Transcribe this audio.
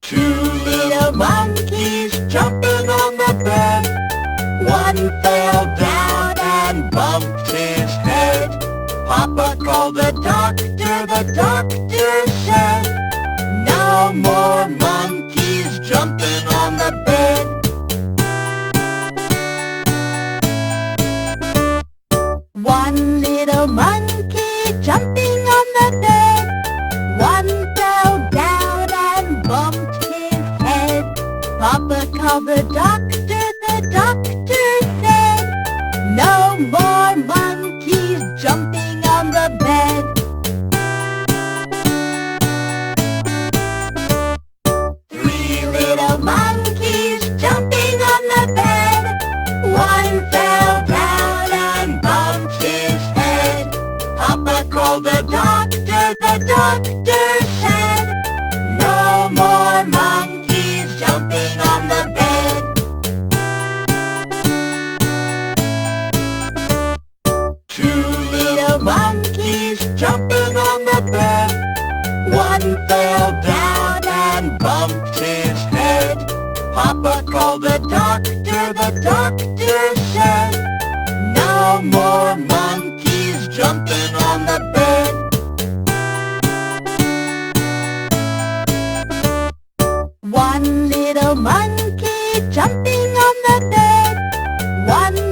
Two little monkeys jumping on the bed. One fell down and bumped his head. Papa called the doctor said, no more monkeys jumping on the bed. One little monkey jumping on the bed. One fell down and bumped his head. Papa called the doctor said, no more monkeys jumping on the bed. Three little monkeys jumping on the bed. One fell down and bumped his head. Papa called the doctor said, no more monkeys jumping on the bed. Two little monkeys jumping on the bed. One fell down and bumped his head. Papa called the doctor said, no more monkeys jumping on the bed. One little monkey jumping on the bed. One